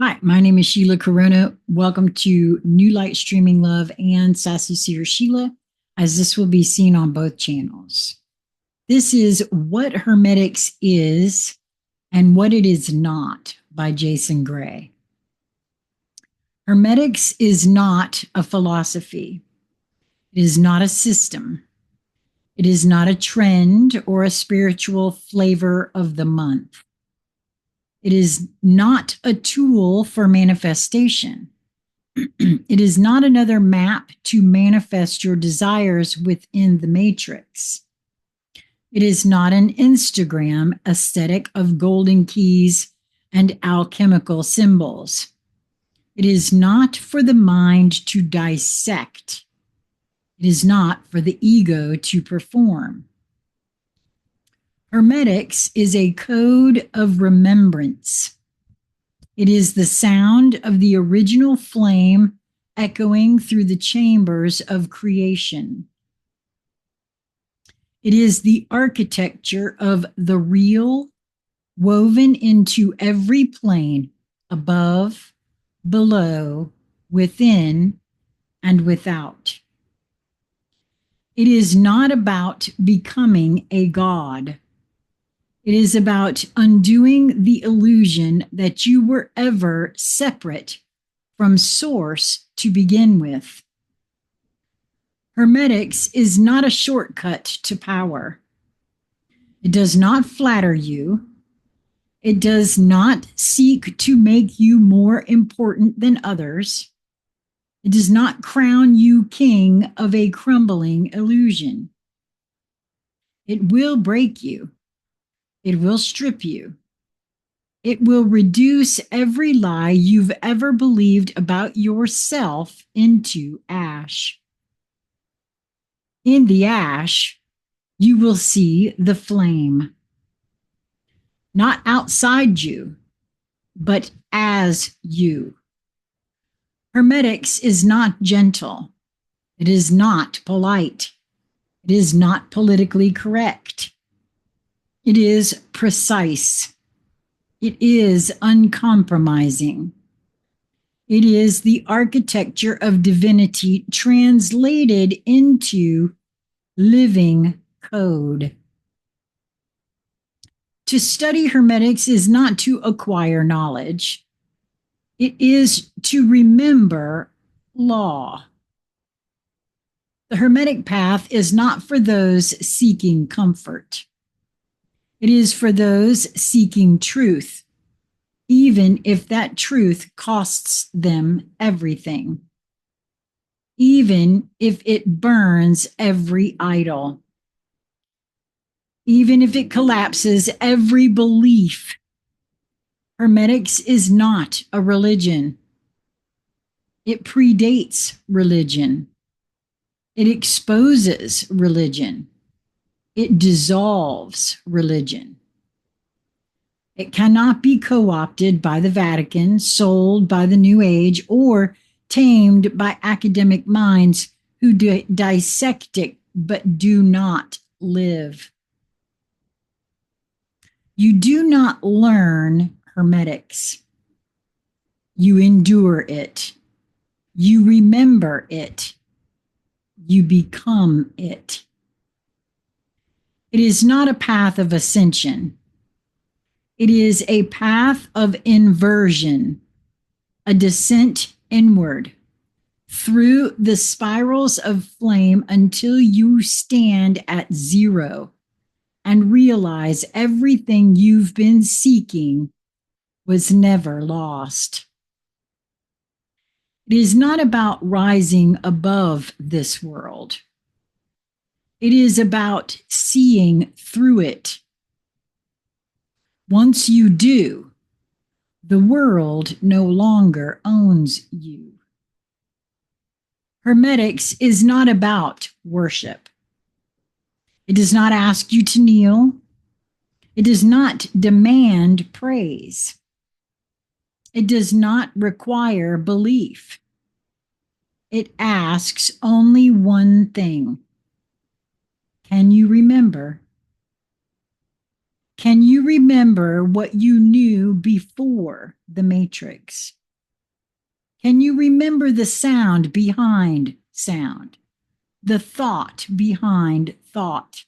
Hi, my name is Sheila Karuna. Welcome to New Light Streaming Love and Sassy Seer Sheila, as this will be seen on both channels. This is What Hermetics Is and What It Is Not by Jason Gray. Hermetics is not a philosophy. It is not a system. It is not a trend or a spiritual flavor of the month. It is not a tool for manifestation. It is not another map to manifest your desires within the matrix. It is not an Instagram aesthetic of golden keys and alchemical symbols. It is not for the mind to dissect. It is not for the ego to perform. Hermetics is a code of remembrance. It is the sound of the original flame echoing through the chambers of creation. It is the architecture of the real woven into every plane, above, below, within, and without. It is not about becoming a god. It is about undoing the illusion that you were ever separate from source to begin with. Hermetics is not a shortcut to power. It does not flatter you. It does not seek to make you more important than others. It does not crown you king of a crumbling illusion. It will break you. It will strip you. It will reduce every lie you've ever believed about yourself into ash. In the ash, you will see the flame. Not outside you, but as you. Hermetics is not gentle. It is not polite. It is not politically correct. It is precise. It is uncompromising. It is the architecture of divinity translated into living code. To study Hermetics is not to acquire knowledge. It is to remember law. The Hermetic path is not for those seeking comfort. It is for those seeking truth, even if that truth costs them everything, even if it burns every idol, even if it collapses every belief. Hermetics is not a religion. It predates religion. It exposes religion. It dissolves religion. It cannot be co-opted by the Vatican, sold by the New Age, or tamed by academic minds who dissect it but do not live. You do not learn Hermetics. You endure it. You remember it. You become it. It is not a path of ascension. It is a path of inversion, a descent inward, through the spirals of flame until you stand at zero and realize everything you've been seeking was never lost. It is not about rising above this world. It is about seeing through it. Once you do, the world no longer owns you. Hermetics is not about worship. It does not ask you to kneel. It does not demand praise. It does not require belief. It asks only one thing. Can you remember? Can you remember what you knew before before the matrix? Can you remember the sound behind sound, the thought behind thought,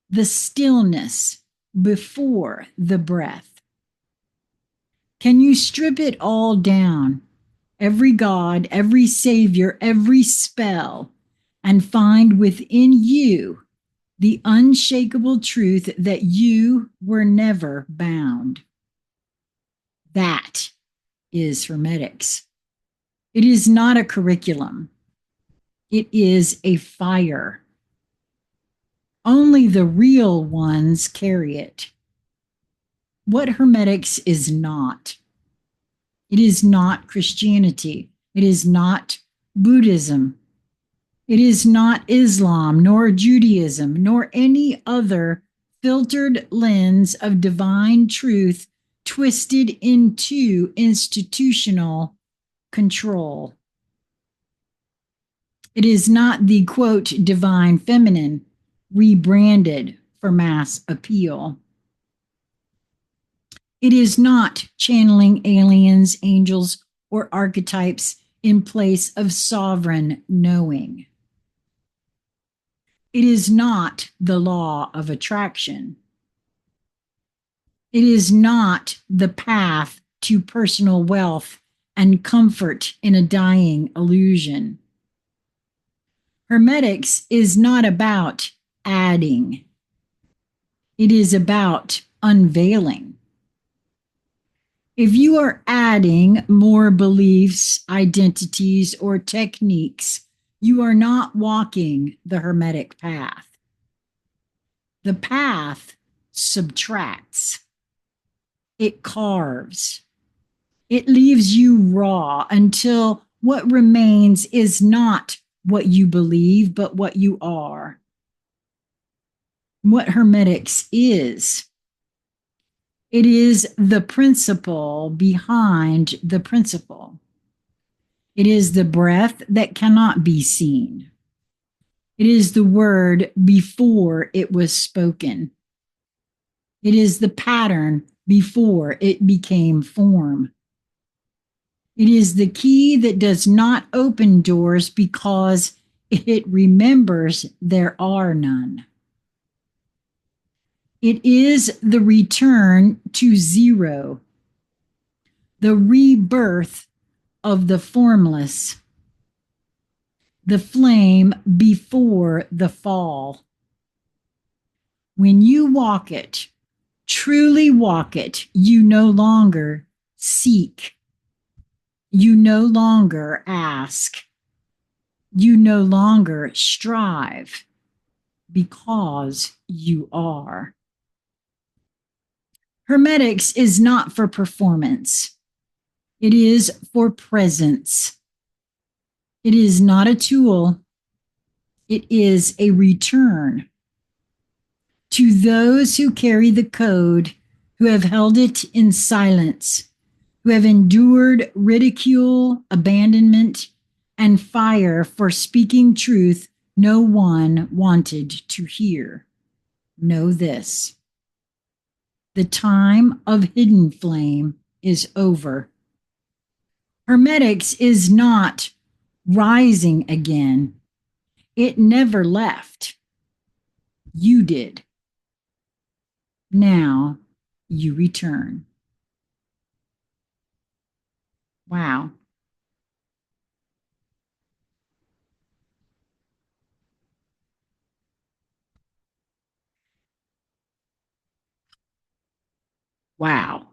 the stillness before the breath? Can you strip it all down, every God, every savior, every spell, and find within you the unshakable truth that you were never bound? That is Hermetics. It is not a curriculum. It is a fire. Only the real ones carry it. What Hermetics is not. It is not Christianity. It is not Buddhism. It is not Islam, nor Judaism, nor any other filtered lens of divine truth twisted into institutional control. It is not the, quote, divine feminine rebranded for mass appeal. It is not channeling aliens, angels, or archetypes in place of sovereign knowing. It is not the law of attraction. It is not the path to personal wealth and comfort in a dying illusion. Hermetics is not about adding. It is about unveiling. If you are adding more beliefs, identities, or techniques, you are not walking the Hermetic path. The path subtracts. It carves. It leaves you raw until what remains is not what you believe, but what you are. What Hermetics is. It is the principle behind the principle. It is the breath that cannot be seen. It is the word before it was spoken. It is the pattern before it became form. It is the key that does not open doors because it remembers there are none. It is the return to zero, the rebirth of the formless, the flame before the fall. When you walk it, truly walk it, you no longer seek. You no longer ask. You no longer strive because you are. Hermetics is not for performance. It is for presence. It is not a tool. It is a return to those who carry the code, who have held it in silence, who have endured ridicule, abandonment, and fire for speaking truth no one wanted to hear. Know this: the time of hidden flame is over. Hermetics is not rising again. It never left. You did. Now you return. Wow. Wow.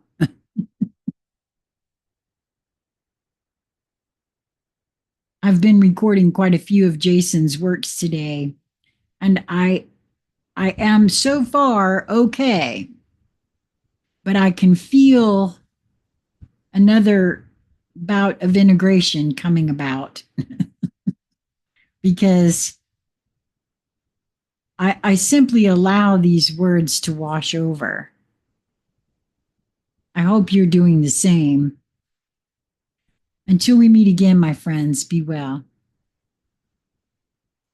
I've been recording quite a few of Jason's works today, and I am so far okay, but I can feel another bout of integration coming about because I simply allow these words to wash over. I hope you're doing the same. Until we meet again, my friends, be well.